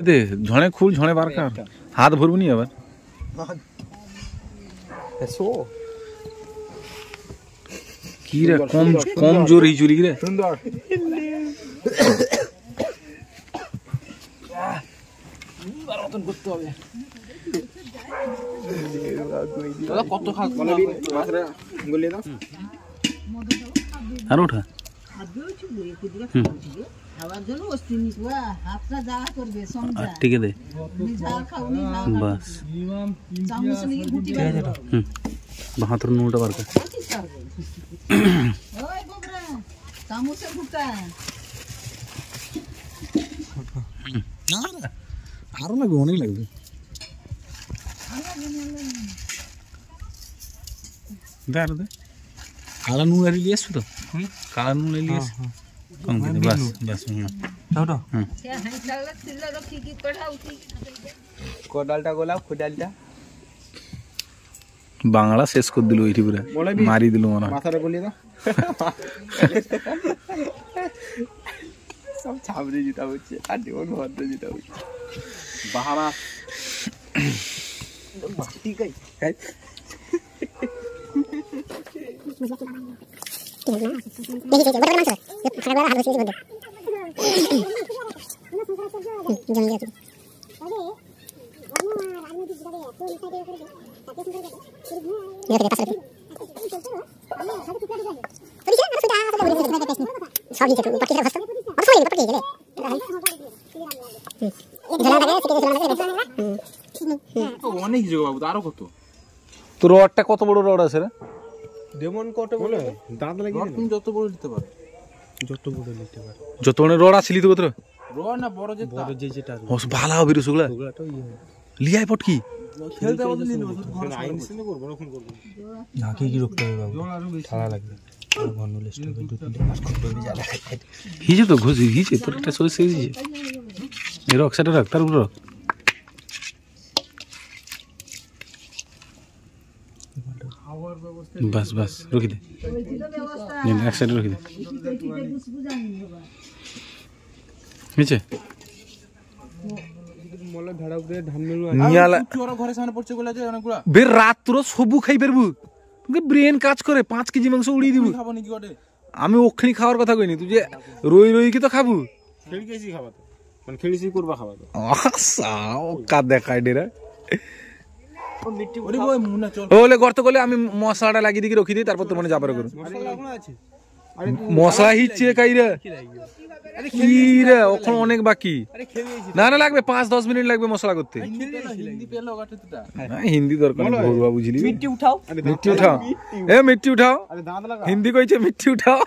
दे झणे खूल झणे बार का हाथ भरबू नहीं আবার এসো কি রে কম কম জোর হি চুরি রে সুন্দর বার রতন করতে হবে দাদা কত খাক মাছরা গলিয়ে দাও আর ওঠা খাওয়ার জন্য অস্তিনি পুরা হাতটা যা করবে সমঝা ঠিক আছে তুমি যা খাওনি খাও বাস চামচ নিয়ে গুটি বাড়ি বাহাত্তর নোটা বার কর ওই গোবরা চামচে গুটা না আরো লাগবে অনেক লাগবে দাঁড়া দে কালা নুন আর লিয়ে আসছো তো কালা নুন লিয়ে আসছো कम कर दे बस बस দাও क्या है चला तिल्ला रखी की कढ़ा उठी কোদালটা গোলাপ কোদালটা বাংলা শেষ করে দিল এইটি পুরো মারি দিল মনে মাথাটা গলিয়ে দাও সব ছাবড়ে যেটা হচ্ছে আর দেবন ভদ্র যেটা হচ্ছে বাহামা ঠিক আছে অনেক যোগ বাবু আরো কত তোর রডটা কত বড় রড আছে রে ডেমন কত বলে দাঁত লাগিয়ে তুমি যত বড় নিতে পারো যত বড় নিতে পারো যত বড় রড আছে লিতে কত রড না বড় যেটা ও ভালো হবে রে সুগলা লিয়াই পটকি খেলতে হবে নিয়ে নেব ঘর আইন সিনে করব রকম করব না কি রকতে হবে বাবু ঠাড়া লাগবে ঘন লিস্ট হবে দুই তিনটে পাঁচ ঘন্টা হবে জ্বালা হিজে তো ঘুষি হিজে তোর একটা সই সেই হিজে এর অক্সাইড রাখ তার উপর बस बस रुकी दे नहीं एक साइड रुकी दे नीचे মলে ভেড়া উপরে ধান মেলু নিয়ালা ওরা ঘরে সামনে পড়ছে বলে যে অনেকগুলা বের রাত তোর সবু খাই পারবু তোকে ব্রেন কাজ করে 5 কেজি মাংস উড়িয়ে দিব খাবো নাকি ওটে আমি ওখানে খাওয়ার কথা কইনি তুই যে রই রই কি তো খাবু খেলি কেজি খাবা তো মানে খেলিছি করবা খাবা তো আসা ও কা দেখাই ডেরা ও মিট্টি ওরে ওই মুনা চল ওলে গর্ত করলে আমি মশলাটা লাগিয়ে দিকে রাখি দিই তারপর তো মনে যাবার করু মশলা এখন আছে মশলা হিচ্ছে কাইরা কি রে ওখন অনেক বাকি আরে খেলিছি না না লাগবে 5-10 মিনিট লাগবে মশলা করতে হিন্দি পেলো গাটুটা না হিন্দি দরকার নেই ভরুয়া বুঝলি মিট্টি উঠাও মিট্টি উঠাও এ মিট্টি উঠাও আরে দাঁত লাগা হিন্দি কইছে মিট্টি উঠাও